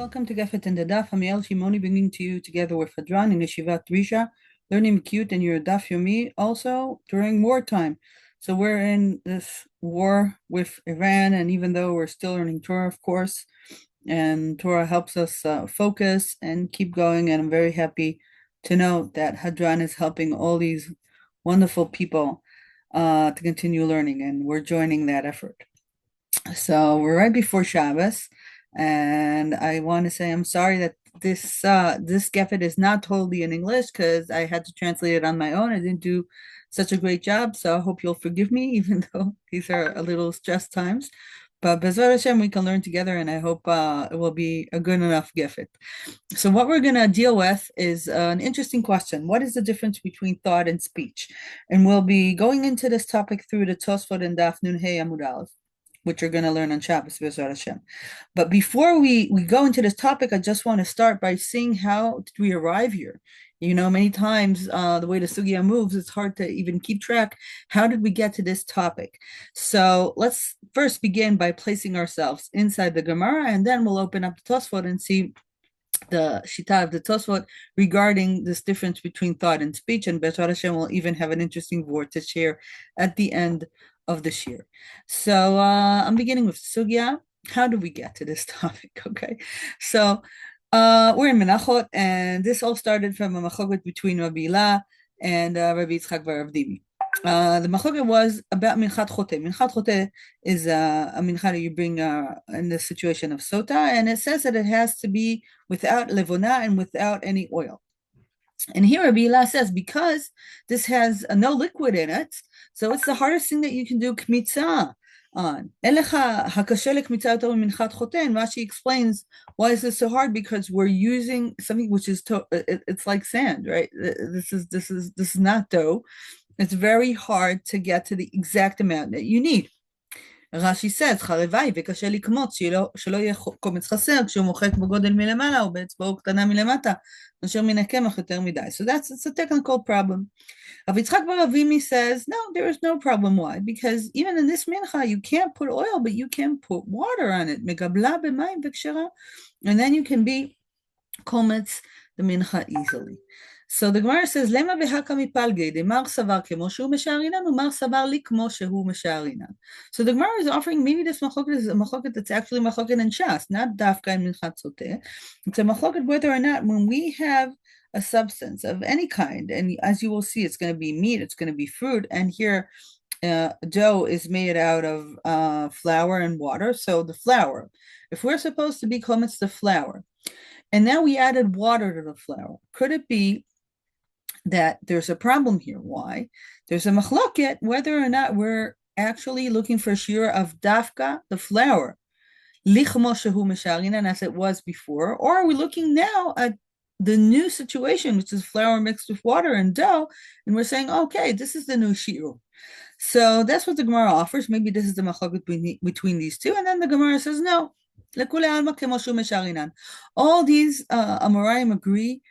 Welcome to Gefet and the Daf. I'm Yael Shimoni, bringing to you together with Hadran in Yeshivat Drisha, learning cute and your Daf Yomi also during wartime. So we're in this war with Iran, and even though we're still learning Torah, of course, and Torah helps us focus and keep going, and I'm very happy to know that Hadran is helping all these wonderful people to continue learning, and we're joining that effort. So we're right before Shabbos, and I want to say I'm sorry that this Gefet is not totally in English because I had to translate it on my own. I didn't do such a great job, so I hope you'll forgive me, even though these are a little stressed times. But Bezrat Hashem, we can learn together, and I hope it will be a good enough Gefet. So what we're going to deal with is an interesting question. What is the difference between thought and speech? And we'll be going into this topic through the Tosafot and Daf Nun Hey Amud Aleph, which you're going to learn on Shabbos, Bezrat Hashem. But before we go into this topic, I just want to start by seeing how did we arrive here. You know, many times the way the sugya moves, it's hard to even keep track. How did we get to this topic? So let's first begin by placing ourselves inside the Gemara, and then we'll open up the Tosafot and see the Shita of the Tosafot regarding this difference between thought and speech. And Bezrat Hashem will even have an interesting word to share at the end of the shiur. So I'm beginning with sugya. How do we get to this topic? Okay, so we're in Menachot, and this all started from a machloket between Rabbi Ila and Rabbi Yitzchak bar Rav Dimi. The machloket was about Minchat Chote. Minchat Chote is a mincha that you bring in the situation of sota, and it says that it has to be without levona and without any oil. And here Rabbi Ila says, because this has no liquid in it, so it's the hardest thing that you can do kmitza on. And Rashi explains, why is this so hard? Because we're using something which is it's like sand, right? This is not dough. It's very hard to get to the exact amount that you need. Rashi says, חרבה וקשה לקמוץ, שלא יהיה קומץ חסר, כשהוא מוחק בגודל מלמעלה, או באצבעו קטנה מלמטה, נשר מן הקמח יותר מדי. So it's a technical problem. Rav Yitzchak bar Rav Dimi says, no, there is no problem. Why? Because even in this mincha, you can't put oil, but you can put water on it. megabla b'mayim v'kshera, and then you can be kometz the mincha easily. So the Gemara says, Lema v'haka mipalge, demar savar kemo shehu mesharinan, umar savar li kemo shehu mesharinan. So the Gemara is offering, maybe this machloket is a machloket that's actually machloket in Shas, not dafka and minchat soteh. It's a machloket whether or not when we have a substance of any kind, and as you will see, it's going to be meat, it's going to be fruit, and here dough is made out of flour and water. So the flour, if we're supposed to be kometz the flour, and now we added water to the flour, could it be that there's a problem here? Why? There's a machloket whether or not we're actually looking for shiur of dafka, the flour, lichmo shehu mesharinan, as it was before, or are we looking now at the new situation, which is flour mixed with water and dough, and we're saying, okay, this is the new shiur. So that's what the Gemara offers. Maybe this is the machloket between these two, and then the Gemara says, no, all these Amoraim agree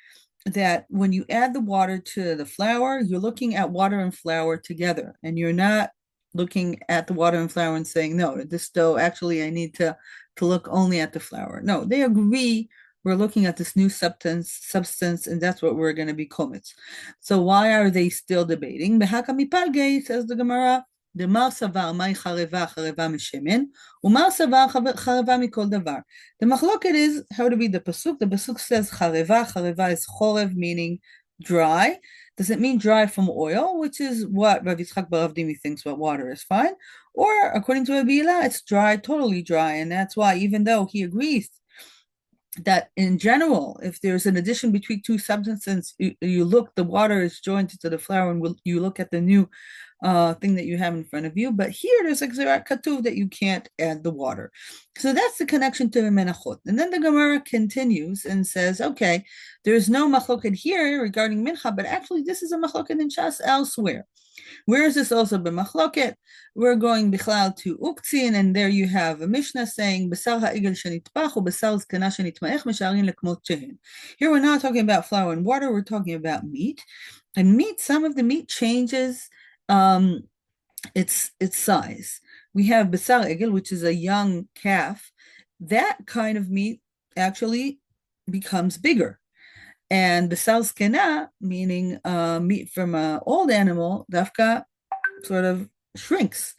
that when you add the water to the flour, you're looking at water and flour together, and you're not looking at the water and flour and saying, no, this dough, actually, I need to look only at the flour. No, they agree. We're looking at this new substance, and that's what we're going to be kometz. So why are they still debating? Behaka mipalge, says the Gemara, demar savar mai chareva mishemen, umar savar chareva mikol davar. The machloket is how to read the pasuk. The pasuk says chareva. Chareva is chorev, meaning dry. Does it mean dry from oil, which is what Rav Yitzchak bar Rav Dimi thinks about water is fine? Or according to Rabbi Ila, it's dry, totally dry, and that's why, even though he agrees that in general, if there's an addition between two substances, you look, the water is joined to the flour, and you look at the new thing that you have in front of you. But here there's a gzerat katuv that you can't add the water. So that's the connection to the Menachot. And then the Gemara continues and says, okay, there's no machloket here regarding mincha, but actually this is a machloket in Shas elsewhere. Where is this also b'machloket? We're going bichlal to uktzin, and there you have a Mishnah saying besar ha'igel shenitpach or besar zkana shenitmaech mesharin lekmot shehen. Here we're not talking about flour and water, we're talking about meat. And meat, some of the meat changes its size. We have besar egel, which is a young calf. That kind of meat actually becomes bigger. And Besal Skena, meaning meat from an old animal, Dafka sort of shrinks.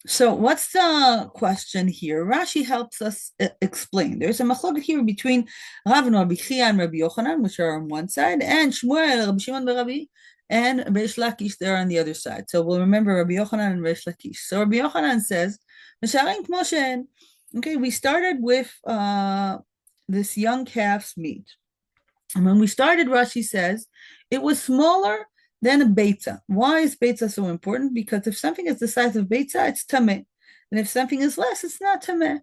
So what's the question here? Rashi helps us explain. There's a machloket here between Rav and Rabbi Chia and Rabbi Yochanan, which are on one side, and Shmuel, Rabbi Shimon Rabbi, and Reish Lakish, they're on the other side. So we'll remember Rabbi Yochanan and Reish Lakish. So Rabbi Yochanan says, okay, we started with this young calf's meat. And when we started, Rashi says, it was smaller than a beitza. Why is beitza so important? Because if something is the size of beitza, it's tameh. And if something is less, it's not tameh.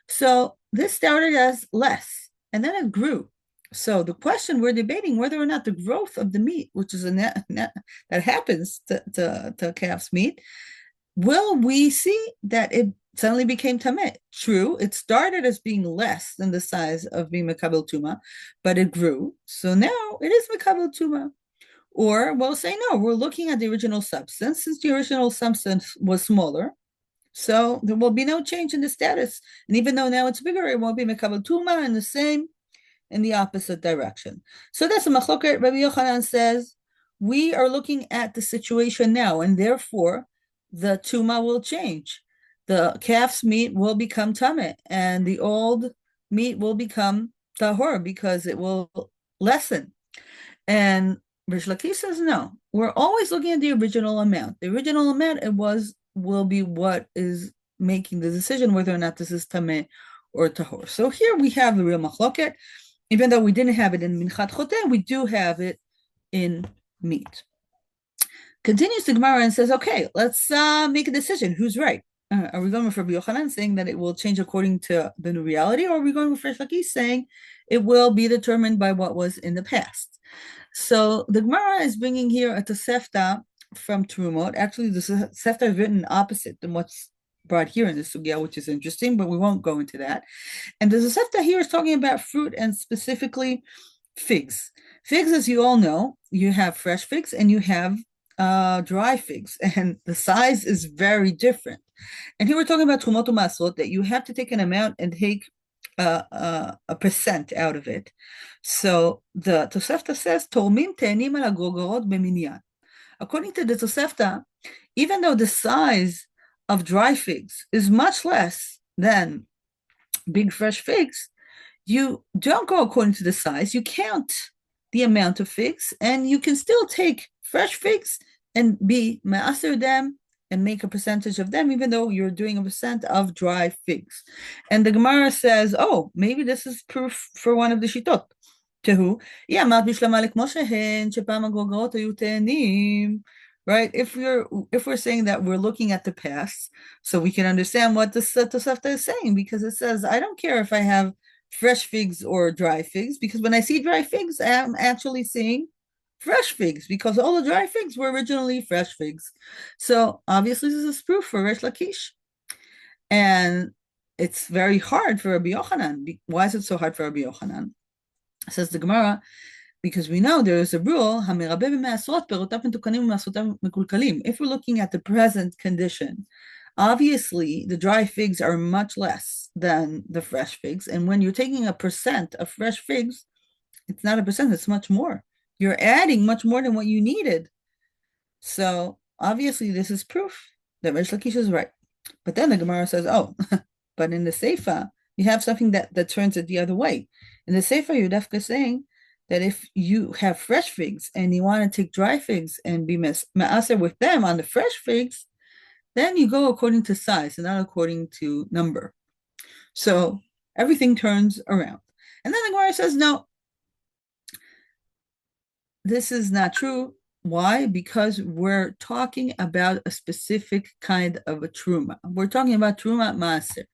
So this started as less, and then it grew. So the question we're debating whether or not the growth of the meat, which is that happens to calf's meat, will we see that it suddenly became tameh? True, it started as being less than the size of being mekabel tuma, but it grew. So now it is mekabel tuma. Or we'll say, no, we're looking at the original substance. Since the original substance was smaller, so there will be no change in the status. And even though now it's bigger, it won't be mekabel tuma, and the same in the opposite direction. So that's a machloket. Rabbi Yochanan says, we are looking at the situation now, and therefore the tuma will change. The calf's meat will become tameh, and the old meat will become tahor because it will lessen. And Rish Lakish says, no, we're always looking at the original amount. The original amount will be what is making the decision whether or not this is tameh or tahor. So here we have the real machloket. Even though we didn't have it in Minchat Choteh, we do have it in meat. Continues the Gemara and says, okay, let's make a decision. Who's right? Are we going with Rabbi Yochanan saying that it will change according to the new reality, or are we going with Reish Lakish saying it will be determined by what was in the past? So the Gemara is bringing here a Tosafot from terumot. Actually, the Tosafot is written opposite than what's brought here in the sugya, which is interesting, but we won't go into that. And the Tosafot here is talking about fruit and specifically figs. Figs, as you all know, you have fresh figs and you have dry figs, and the size is very different. And here we're talking about terumot u'masot, that you have to take an amount and take a percent out of it. So the Tosafot says, "Tormim te'anim al hagogorot b'minyan." According to the Tosafot, even though the size of dry figs is much less than big fresh figs, you don't go according to the size. You count the amount of figs, and you can still take fresh figs and be ma'aser them and make a percentage of them, even though you're doing a percent of dry figs. And the Gemara says, oh, maybe this is proof for one of the shitot. Tehu, right? If we're saying that we're looking at the past, so we can understand what the Tosafot is saying, because it says, I don't care if I have fresh figs or dry figs, because when I see dry figs, I'm actually seeing fresh figs, because all the dry figs were originally fresh figs. So obviously this is proof for Reish Lakish. And it's very hard for Rabbi Yochanan. Why is it so hard for Rabbi Yochanan? Says the Gemara, because we know there is a rule, if we're looking at the present condition, obviously the dry figs are much less than the fresh figs. And when you're taking a percent of fresh figs, it's not a percent, it's much more. You're adding much more than what you needed. So obviously this is proof that Reish Lakish is right. But then the Gemara says, oh, but in the Seifa, you have something that turns it the other way. In the Seifa, you're definitely saying that if you have fresh figs and you want to take dry figs and be ma'aser with them on the fresh figs, then you go according to size and not according to number. So everything turns around. And then the Gemara says, no, this is not true. Why? Because we're talking about a specific kind of a truma. We're talking about truma maaser.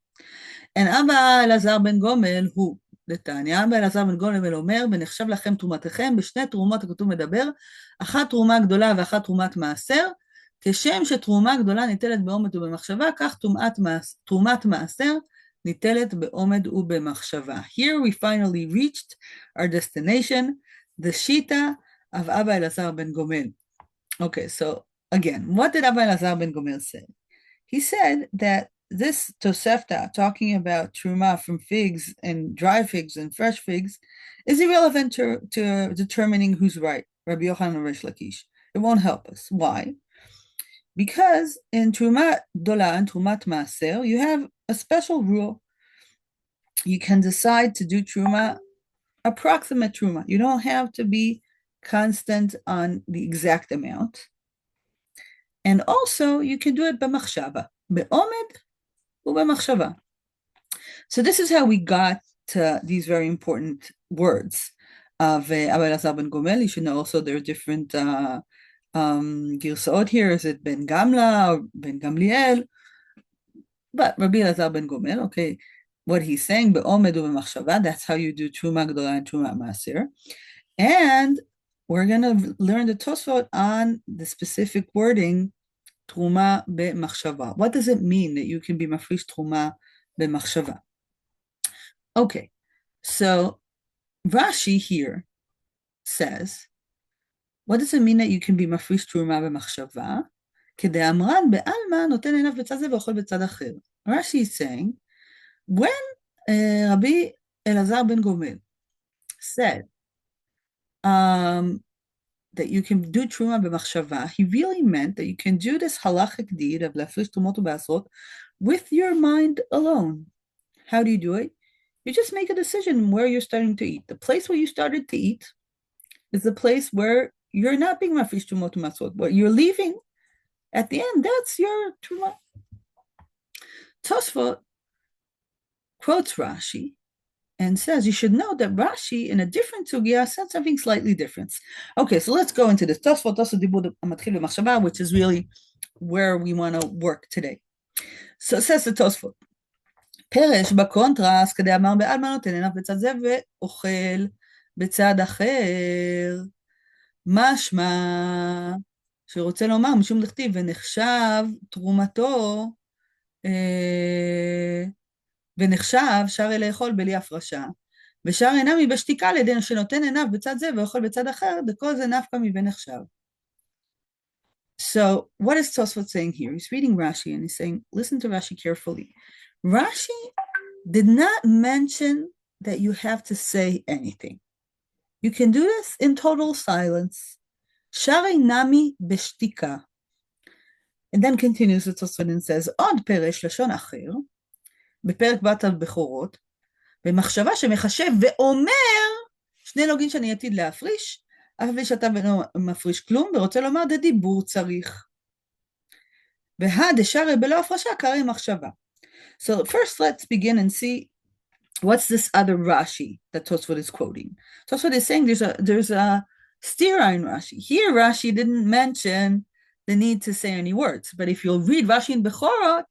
And Abba Elazar ben Gomel, who לטעניה, אבא אלעזר בן גומל אומר, ונחשב לכם תרומתכם, בשני תרומות הכתוב מדבר, אחת תרומה גדולה ואחת תרומת מעשר, כשם שתרומה גדולה ניטלת בעומד ובמחשבה, כך תרומת מעשר ניטלת בעומד ובמחשבה. Here we finally reached our destination, the Shita of Abba Elazar ben Gomel. Okay, so again, what did Abba Elazar ben Gomel say? He said that this Tosefta talking about truma from figs and dry figs and fresh figs is irrelevant to determining who's right, Rabbi Yochanan or Rish Lakish. It won't help us. Why? Because in Trumat Dola and Trumat Maaser, you have a special rule. You can decide to do Truma, approximate Truma. You don't have to be constant on the exact amount. And also, you can do it b'machshava, be'omed u'b'machshava. So this is how we got to these very important words of Abba Elazar ben Gomel. You should know also there are different Girsaot here. Is it Ben Gamla or Ben Gamliel? But Rabbi Elazar ben Gomel, okay, what he's saying, be'omed u'b'machshava, that's how you do Truma Gdola and Truma Maaser. And we're going to learn the Tosafot on the specific wording, Truma be'machshava. What does it mean that you can be mafrish Truma be'machshava? Okay, so Rashi here says, what does it mean that you can be mafrish Truma be'machshava? כדאמרן בעלמא נותן עיניו בצד זה ואוכל בצד אחר. Rashi is saying, when Rabbi Elazar ben Gomel said that you can do Truma b'machshava, he really meant that you can do this halachic deed of lafrish terumot u'basrot with your mind alone. How do you do it? You just make a decision where you're starting to eat. The place where you started to eat is the place where you're not being mafrish terumot u'basrot. What you're leaving at the end, that's your Truma. Tosafot quotes Rashi and says you should know that Rashi in a different sugya said something slightly different. Okay, so let's go into this. Tosafot dibur matchil b'machshava, which is really where we want to work today. So it says the Tosafot, פרש בקונטרס, כדאמר בעלמא נותן עיניו בצד זה ואוכל בצד אחר. משמע שרוצה לומר משום דכתיב ונחשב תרומתו ונחשב שר לאכול בלי הפרשה, ושר עיניו מבשתיקה על ידי שנותן עיניו בצד זה ואוכל בצד אחר, דכל זה נפקא מבנחשב. So what is Tosafot saying here? He's reading Rashi and he's saying, listen to Rashi carefully. Rashi did not mention that you have to say anything. You can do this in total silence. Shari nami beshtika. And then continues the Tosafot and says, עוד פרש לשון אחר, בפרק בת הבכורות, במחשבה שמחשב ואומר, שני נוגעים שאני עתיד להפריש, אף ושאתה מפריש כלום, ורוצה לומר, דדיבור צריך. והדשארי בלא הפרשה, קרא מחשבה. So first let's begin and see what's this other Rashi that Tosafot is quoting. Tosafot is saying there's a stira in Rashi. Here Rashi didn't mention the need to say any words, but if you'll read Rashi in Bechorot,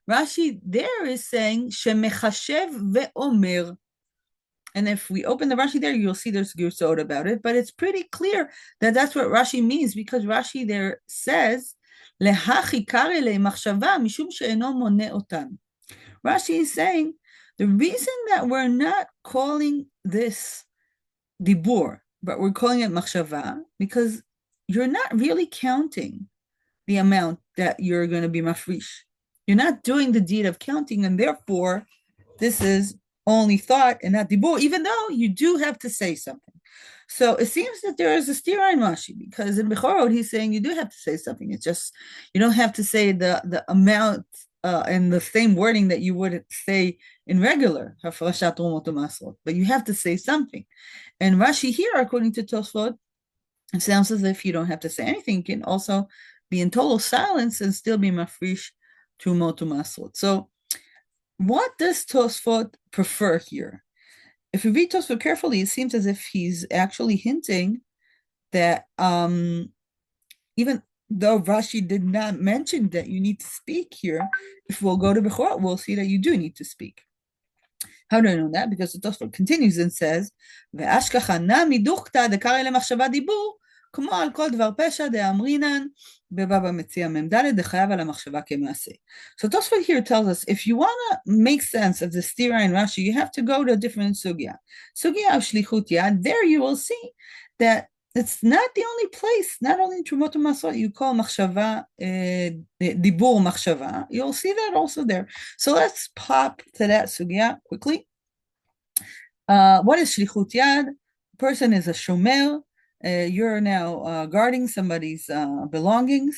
Rashi there is saying shemechashev ve'omer. And if we open the Rashi there, you'll see there's Girsot about it, but it's pretty clear that that's what Rashi means, because Rashi there says lehachi kare le'machshava mishum she'eno moneh otan. Rashi is saying the reason that we're not calling this dibur, but we're calling it machshava, because you're not really counting the amount that you're going to be mafrish. You're not doing the deed of counting, and therefore this is only thought and not dibur, even though you do have to say something. So it seems that there is a stira in Rashi, because in Bechorot he's saying you do have to say something. It's just you don't have to say the amount and the same wording that you would say in regular hafrashat terumot u'masrot, but you have to say something. And Rashi here, according to Tosafot, it sounds as if you don't have to say anything. You can also be in total silence and still be mafrish terumot u'masrot. So what does Tosafot prefer here? If you read Tosafot carefully, it seems as if he's actually hinting that even though Rashi did not mention that you need to speak here, if we'll go to Bechorot, we'll see that you do need to speak. How do I know that? Because the Tosafot continues and says, "Ve'ashkacha nami duchta dekare lemachshava dibur, כמו על כל דבר פשע דאמרינן בבבא מציע מ"ד דחייב על המחשבה כמעשה." So Tosafot here tells us, if you want to make sense of the stira in Rashi, you have to go to a different sugya. Sugya of shlichut yad, there you will see that it's not the only place, not only in terumot and masot, you call machshava, dibur machshava. You'll see that also there. So let's pop to that sugya quickly. What is shlichut yad? Person is a shomer. You're now guarding somebody's belongings.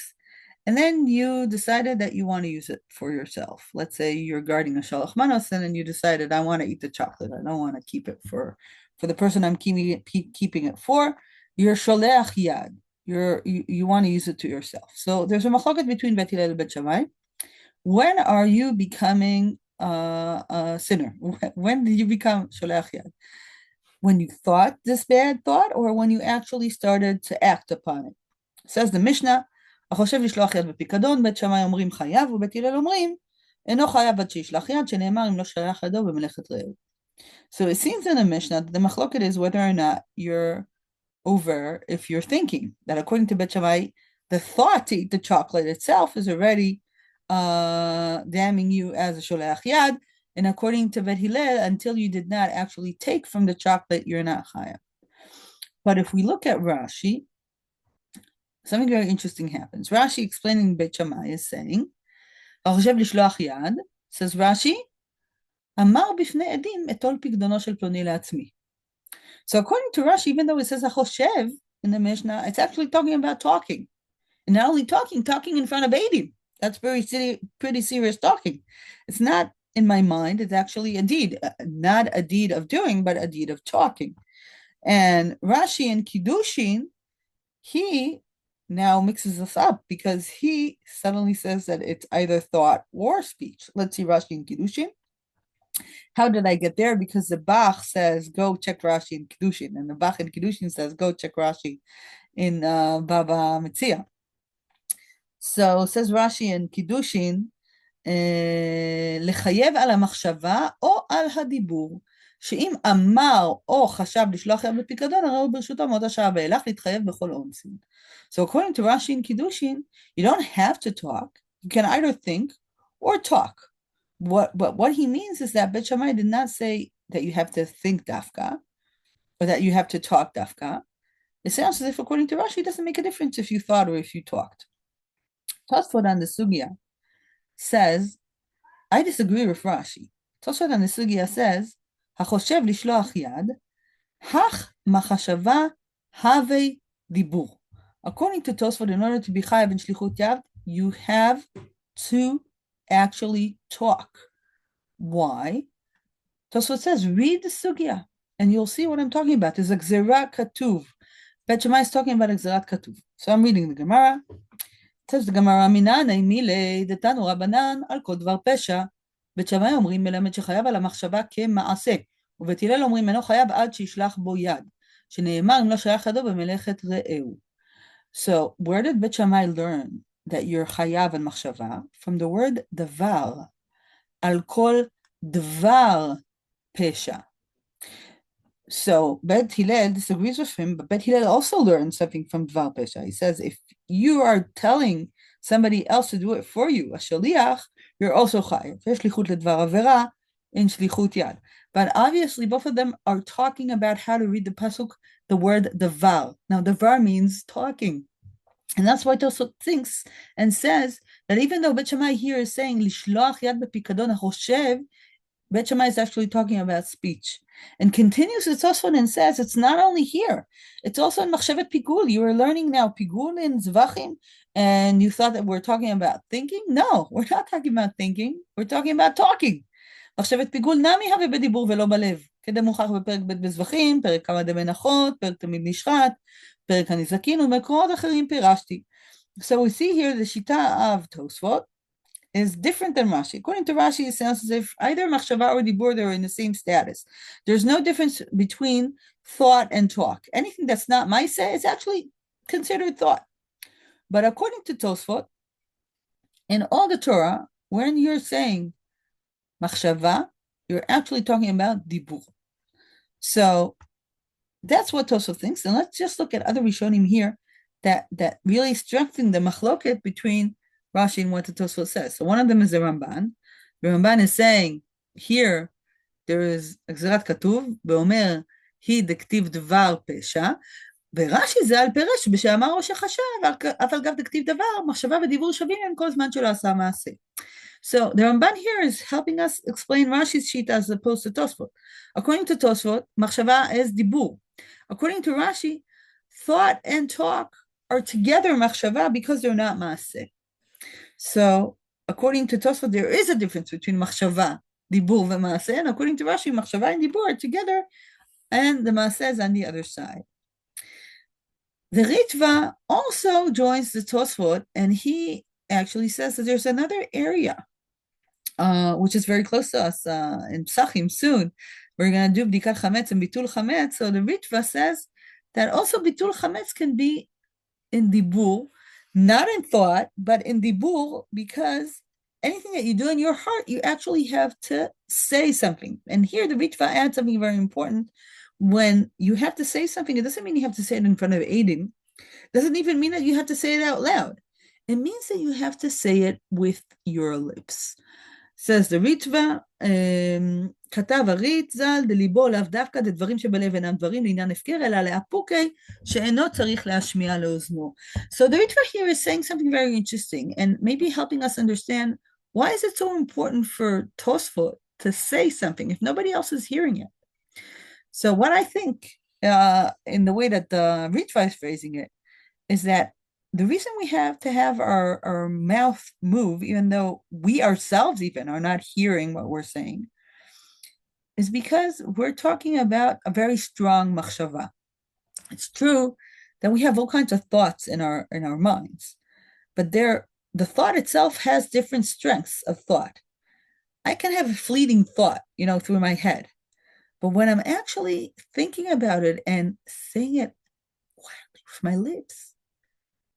And then you decided that you want to use it for yourself. Let's say you're guarding a shalach manos, and then you decided, I want to eat the chocolate. I don't want to keep it for the person I'm keeping it for. You're sholeach yad. You want to use it to yourself. So there's a machloket between Bet Hillel and Bet Shammai. When are you becoming a sinner? When did you become sholeach yad? When you thought this bad thought, or when you actually started to act upon it? Says the Mishnah, החושב לשלוח יד בפיקדון, בית שמאי אומרים חייב, ובית הלל אומרים, אינו חייב עד שישלח יד, שנאמר אם לא שלח ידו במלאכת רעהו. So it seems in the Mishnah that the machloket is whether or not you're over if you're thinking. That according to Bet Shammai, the thought to eat the chocolate itself is already damning you as a sholeach yad, and according to Bet Hillel, until you did not actually take from the chocolate, you're not chayav. But if we look at Rashi, something very interesting happens. Rashi explaining Bet Shammai is saying, says Rashi, אמר בפני עדים אטול פקדונו של פלוני לעצמי. So according to Rashi, even though it says החושב in the Mishnah, it's actually talking about talking. And not only talking in front of Eidim. That's pretty serious talking. It's not in my mind, it's actually a deed. Not a deed of doing, but a deed of talking. And Rashi in Kiddushin, he now mixes us up because he suddenly says that it's either thought or speech. Let's see Rashi in Kiddushin. How did I get there? Because the Bach says, go check Rashi in Kiddushin. And the Bach in Kiddushin says, go check Rashi in Baba Metzia. So says Rashi in Kiddushin, לחייב על המחשבה או על הדיבור. שאם אמר או חשב לשלוח יד בפיקדון, הרי הוא ברשותו מאותה שעה ואילך להתחייב בכל עונשין. So according to Rashi in Kiddushin, you don't have to talk. You can either think or talk. But what he means is that Bet Shammai did not say that you have to think dafka, or that you have to talk dafka. It sounds as if according to Rashi, it doesn't make a difference if you thought or if you talked. Tosafot on the sugya says, I disagree with Rashi. Tosafot on the sugya says, החושב לשלוח יד, הך מחשבה הווה דיבור. According to Tosafot, in order to be chayav in shlichut yad, you have to actually talk. Why? Tosafot says, read the sugya, and you'll see what I'm talking about. There's a gzerat katuv. Bet Shammai is talking about a gzerat katuv. So I'm reading the Gemara. It says the Gemara, מינני מילי דתנו רבנן על כל דבר פשע. בית שמאי אומרים מלמד שחייב על המחשבה כמעשה, ובית הלל אומרים אינו חייב עד שישלח בו יד, שנאמר אם לא שייך ידו במלאכת רעהו. So where did Bet Shammai learn that you're chayav and machshava? From the word davar, al kol davar pesha. So Bet Hillel disagrees with him, but Bet Hillel also learned something from dvar pesha. He says if you are telling somebody else to do it for you, a shaliach, you're also chayav. Shlichut ledvar avera in shlichut yad. But obviously, both of them are talking about how to read the pasuk, the word davar. Now, davar means talking. And that's why Tosafot thinks and says that even though Bet Shammai here is saying, lishloach yad bepikadon hachoshev, Bet Shammai is actually talking about speech. And continues with Tosafot and says, it's not only here, it's also in machshevet pigul. You are learning now pigul in zvachim, and you thought that we're talking about thinking? No, we're not talking about thinking. We're talking about talking. מחשבת פיגול נמי הווה בדיבור ולא בלב, כדמוכח בפרק ב' בזבחים, פרק כמה דמנחות, פרק תמיד נשחט, פרק הנזקין ומקורות אחרים פירשתי. So we see here the shita of Tosafot is different than Rashi. According to Rashi, it sounds as if either machshava or dibur, they're in the same status. There's no difference between thought and talk. Anything that's not ma'aseh is actually considered thought. But according to Tosafot, in all the Torah, when you're saying machshava, you're actually talking about dibur. So that's what Tosafot thinks. And let's just look at other Rishonim here that really strengthen the machloket between Rashi and what the Tosafot says. So one of them is the Ramban. The Ramban is saying here there is gzerat katuv beomer hi dektiv dvar pesha. ורש"י ז"ל פירש בשאמר או שחשב, אף על גב דכתיב דבר, מחשבה ודיבור שווים הם כל זמן שלא עשה מעשה. So the Ramban here is helping us explain Rashi's shita as opposed to Tosafot. According to Tosafot, machshava is dibur. According to Rashi, thought and talk are together machshava because they're not maaseh. So according to Tosafot, there is a difference between machshava, dibur, and maaseh, and according to Rashi, machshava and dibur are together, and the maaseh is on the other side. The Ritva also joins the Tosafot, and he actually says that there's another area which is very close to us in Psachim soon. We're going to do Bdikat Chametz and Bitul Chametz. So the Ritva says that also Bitul Chametz can be in Dibur, not in thought, but in Dibur, because anything that you do in your heart, you actually have to say something. And here the Ritva adds something very important. When you have to say something, it doesn't mean you have to say it in front of Eidim. It doesn't even mean that you have to say it out loud. It means that you have to say it with your lips. Says the Ritva, כתב הריט ז"ל דליבו לאו דווקא דדברים שבלב אינם דברים לעניין הפקר, אלא לאפוקי שאינו צריך להשמיע לאוזנו. So the Ritva here is saying something very interesting and maybe helping us understand why is it so important for Tosafot to say something if nobody else is hearing it. So what I think in the way that the Ritva is phrasing it is that the reason we have to have our mouth move, even though we ourselves even are not hearing what we're saying, is because we're talking about a very strong machshava. It's true that we have all kinds of thoughts in our minds, but the thought itself has different strengths of thought. I can have a fleeting thought, through my head, but when I'm actually thinking about it and saying it quietly with my lips,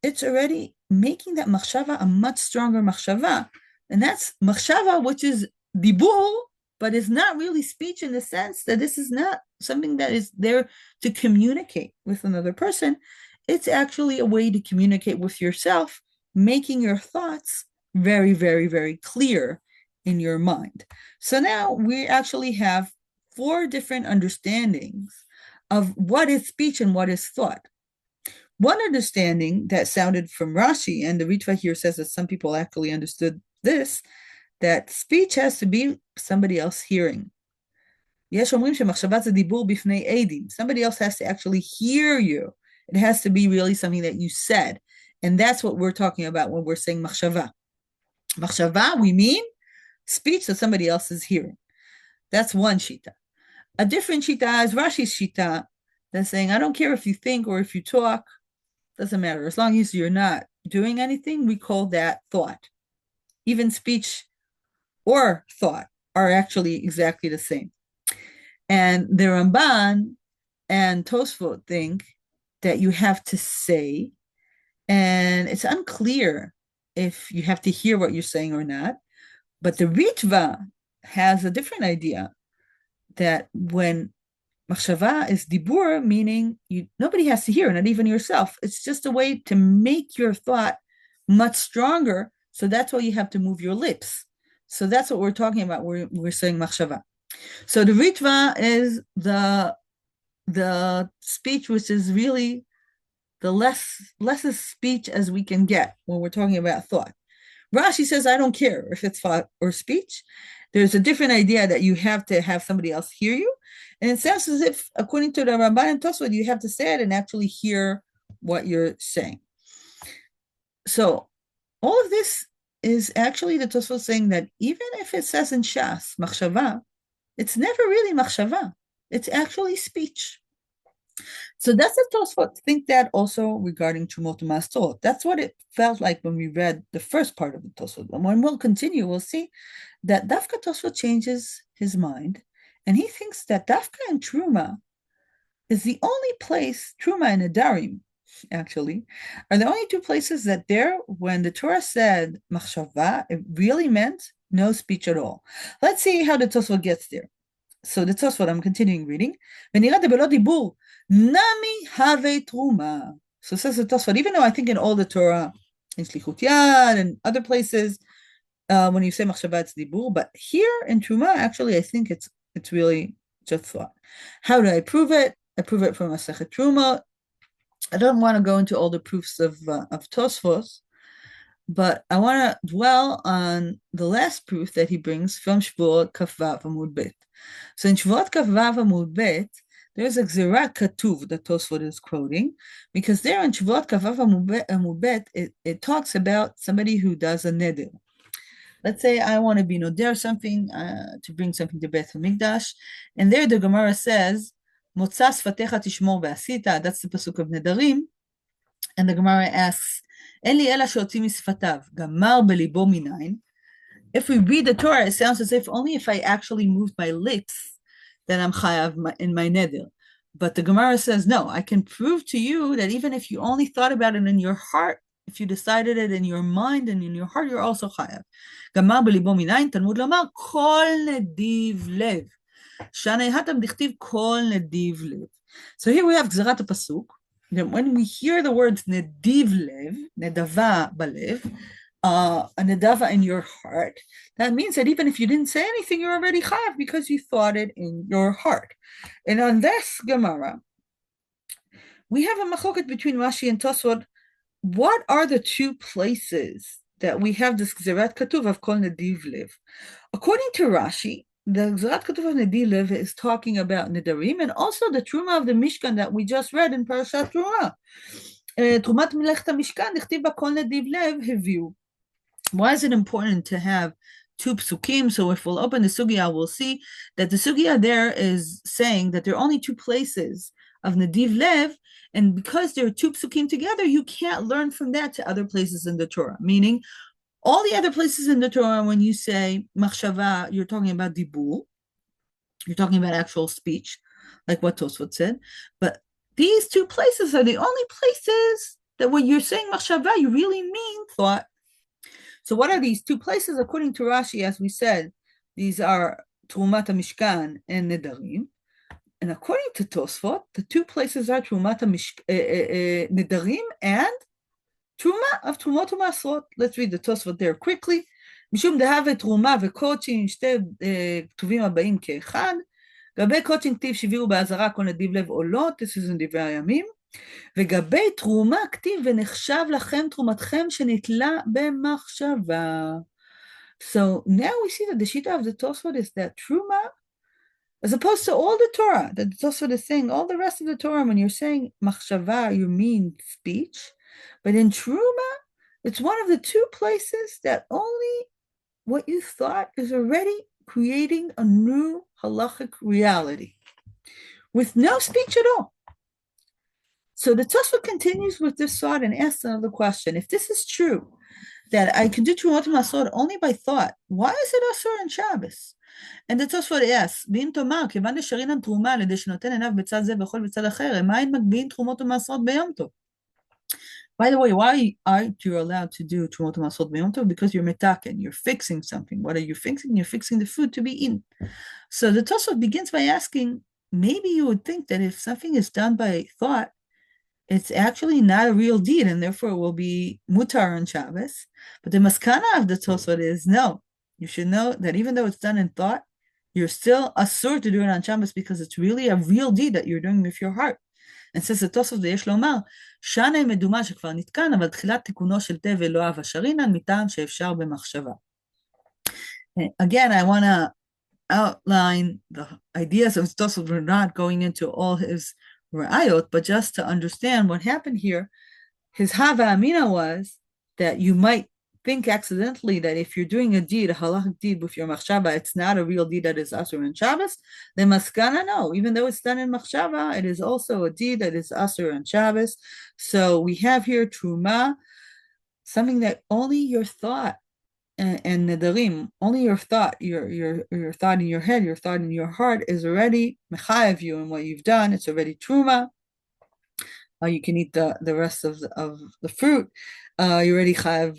it's already making that machshava a much stronger machshava. And that's machshava, which is dibur, but is not really speech in the sense that this is not something that is there to communicate with another person. It's actually a way to communicate with yourself, making your thoughts very, very, very clear in your mind. So now we actually have 4 different understandings of what is speech and what is thought. One understanding that sounded from Rashi, and the Ritva here says that some people actually understood this, that speech has to be somebody else hearing. Somebody else has to actually hear you. It has to be really something that you said. And that's what we're talking about when we're saying machshava. Machshava, we mean speech that somebody else is hearing. That's one shita. A different shita is Rashi's shita, that's saying, I don't care if you think or if you talk, doesn't matter. As long as you're not doing anything, we call that thought. Even speech or thought are actually exactly the same. And the Ramban and Tosafot think that you have to say, and it's unclear if you have to hear what you're saying or not. But the Ritva has a different idea that when machshava is dibur, meaning nobody has to hear, not even yourself. It's just a way to make your thought much stronger. So that's why you have to move your lips. So that's what we're talking about. We're saying machshava. So the Ritva is the speech which is really the lessest speech as we can get when we're talking about thought. Rashi says, I don't care if it's thought or speech. There's a different idea that you have to have somebody else hear you. And it sounds as if, according to the Ramban and Tosafot, you have to say it and actually hear what you're saying. So all of this is actually the Tosafot saying that even if it says in Shas, machshava, it's never really machshava. It's actually speech. So that's the Tosafot think that also regarding terumot and mastorot. That's what it felt like when we read the first part of the Tosafot. And when we'll continue, we'll see that Dafka Tosafot changes his mind, and he thinks that Dafka and Truma is the only place, Truma and Adarim, actually, are the only 2 places that there, when the Torah said machshava, it really meant no speech at all. Let's see how the Tosafot gets there. So the Tosafot, I'm continuing reading. Nami have truma. So says the Tosafot, even though I think in all the Torah, in Shlichut Yad and other places, when you say machshava, it's dibur, but here in Truma, actually, I think it's really just thought. How do I prove it? I prove it from Masechet Terumot. I don't want to go into all the proofs of Tosfos, but I want to dwell on the last proof that he brings from Shvuot Kafvav Amud Bet. So in Shvuot Kafvav Amud Bet, there's a Gzerat Katuv that Tosfot is quoting, because there in Shvuot Kafvav Amud Bet, it talks about somebody who does a neder. Let's say I want to be noder something, to bring something to Beit HaMikdash, and there the Gemara says, Motza sfatecha tishmor ve'asita, that's the pasuk of Nedarim, and the Gemara asks, אין לי אלא שהוציא משפתיו, גמר בליבו מניין. If we read the Torah, it sounds as if only if I actually moved my lips, then I'm chayav in my neder. But the Gemara says, no, I can prove to you that even if you only thought about it in your heart, if you decided it in your mind and in your heart, you're also chayav. גמר בליבו מניין, תלמוד לומר, כל נדיב לב. שנה התם דכתיב כל נדיב לב. So here we have גזירת הפסוק. When we hear the words nediv lev, nedava balev, a nedava in your heart, that means that even if you didn't say anything, you're already chayav because you thought it in your heart. And on this Gemara, we have a machloket between Rashi and Tosfot. What are the two places that we have this gzerat katuv of kol nediv lev? According to Rashi, the Gzerat Katuv of Nediv Lev is talking about Nedarim and also the Truma of the Mishkan that we just read in Parashat Truma. Trumat Melech HaMishkan, Dichtiv Bakol Nediv Lev Heviu. Why is it important to have two psukim? So if we'll open the sugya, we'll see that the sugya there is saying that there are only two places of Nediv Lev, and because there are two psukim together, you can't learn from that to other places in the Torah, meaning all the other places in the Torah, when you say machshava, you're talking about dibur, you're talking about actual speech, like what Tosfot said. But these two places are the only places that when you're saying machshava, you really mean thought. So what are these two places? According to Rashi, as we said, these are Trumat HaMishkan and Nedarim. And according to Tosfot, the two places are Trumat Nedarim and Terumot of terumot u'masrot. Let's read the Tosafot there quickly. משום דהווה תרומה וקודשין, שתי כתובים הבאים כאחד. גבי קודשין כתיב שהביאו באזהרה כל נדיב לב עולות, this is in דברי הימים. וגבי תרומה כתיב ונחשב לכם תרומתכם שנתלה במחשבה. So now we see that the shita of the Tosafot is that truma, as opposed to all the Torah, that the Tosafot is saying, all the rest of the Torah, when you're saying machshava, you mean speech. But in Truma, it's one of the two places that only what you thought is already creating a new halachic reality with no speech at all. So the Tosafot continues with this thought and asks another question. If this is true, that I can do Terumot Masrot only by thought, why is it Asur on Shabbos? And the Tosafot asks, ואם תאמר, כיוון דשרינן תרומה על ידי שנותן עיניו בצד זה וכל בצד אחר, מה אין מגביהים תרומות ומעשרות ביום טוב? By the way, why aren't you allowed to do terumot u'masrot b'yom tov? Because you're metaken, you're fixing something. What are you fixing? You're fixing the food to be eaten. So the Tosafot begins by asking, maybe you would think that if something is done by thought, it's actually not a real deed, and therefore it will be mutar on Shabbos. But the maskana of the Tosafot is, no, you should know that even though it's done in thought, you're still asur to do it on Shabbos because it's really a real deed that you're doing with your heart. And says the Tosafot, ויש לומר, שנה מדומה שכבר נתקן, אבל תחילת תיקונו של תבל לא אהבה שרינן, מטעם שאפשר במחשבה. Again, I want to outline the ideas of Tosafot. We're not going into all his ra'ayot, but just to understand what happened here, his hava amina was that you might think accidentally that if you're doing a deed, a halachic deed with your machshava, it's not a real deed that is asur in Shabbos. The maskana, no, even though it's done in machshava, it is also a deed that is asur in Shabbos. So we have here truma, something that only your thought and nedarim, only your thought, your thought in your head, your thought in your heart is already mechayev you in what you've done. It's already truma. You can eat the rest of the fruit. You already chayev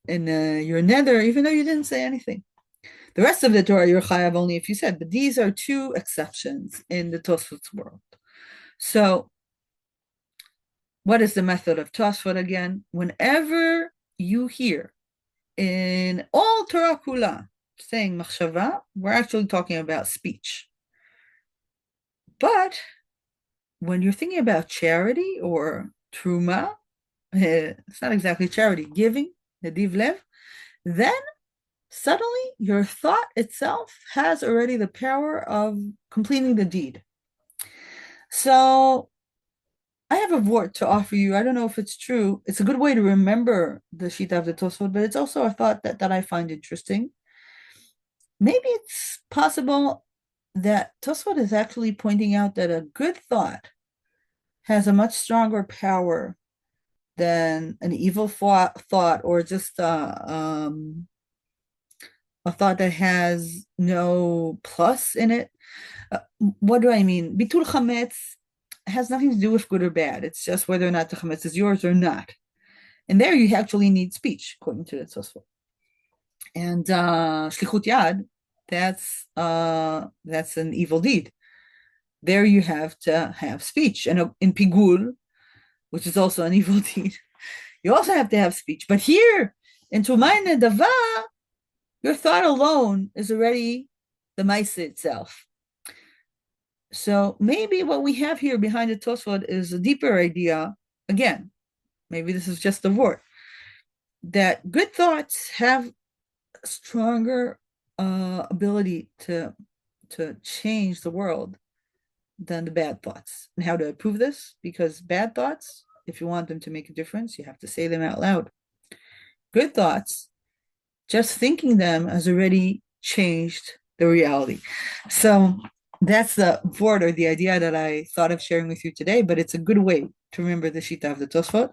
in your nether, even though you didn't say anything. The rest of the Torah, you're chayav only if you said, but these are two exceptions in the Tosafot's world. So, what is the method of Tosafot again? Whenever you hear in all Torah Kula saying machshava, we're actually talking about speech. But when you're thinking about charity or truma, it's not exactly charity, giving, nadiv lev, then suddenly your thought itself has already the power of completing the deed. So I have a word to offer you. I don't know if it's true. It's a good way to remember the Shita of the Tosfot, but it's also a thought that I find interesting. Maybe it's possible that Tosfot is actually pointing out that a good thought has a much stronger power than an evil thought or just a thought that has no plus in it. What do I mean? Bitul chametz has nothing to do with good or bad. It's just whether or not the chametz is yours or not. And there you actually need speech, according to the Tosafot. And shlichut yad, that's an evil deed. There you have to have speech. And in pigul, which is also an evil deed, you also have to have speech. But here, in Tumayin Dava, your thought alone is already the Maisa itself. So maybe what we have here behind the Tosfot is a deeper idea. Again, maybe this is just a word, that good thoughts have a stronger ability to change the world than the bad thoughts. And how to prove this? Because bad thoughts, if you want them to make a difference, you have to say them out loud. Good thoughts, just thinking them has already changed the reality. So that's the word or the idea that I thought of sharing with you today, but it's a good way to remember the Shita of the Tosfot.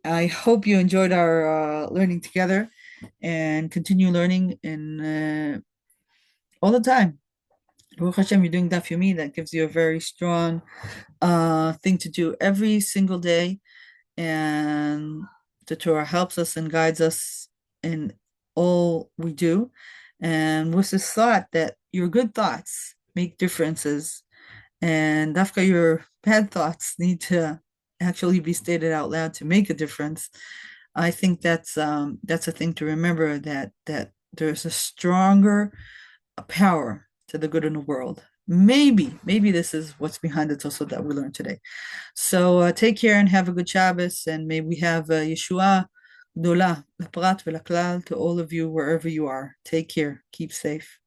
I hope you enjoyed our learning together and continue learning in all the time. Baruch Hashem, you're doing Daf Yomi. That gives you a very strong thing to do every single day. And the Torah helps us and guides us in all we do. And with this thought that your good thoughts make differences, and dafka your bad thoughts need to actually be stated out loud to make a difference. I think that's a thing to remember, that there's a stronger power to the good in the world. Maybe this is what's behind the Tosafot that we learned today. So take care and have a good Shabbos, and may we have Yeshua Gdola, Laprat V'Laklal to all of you wherever you are. Take care. Keep safe.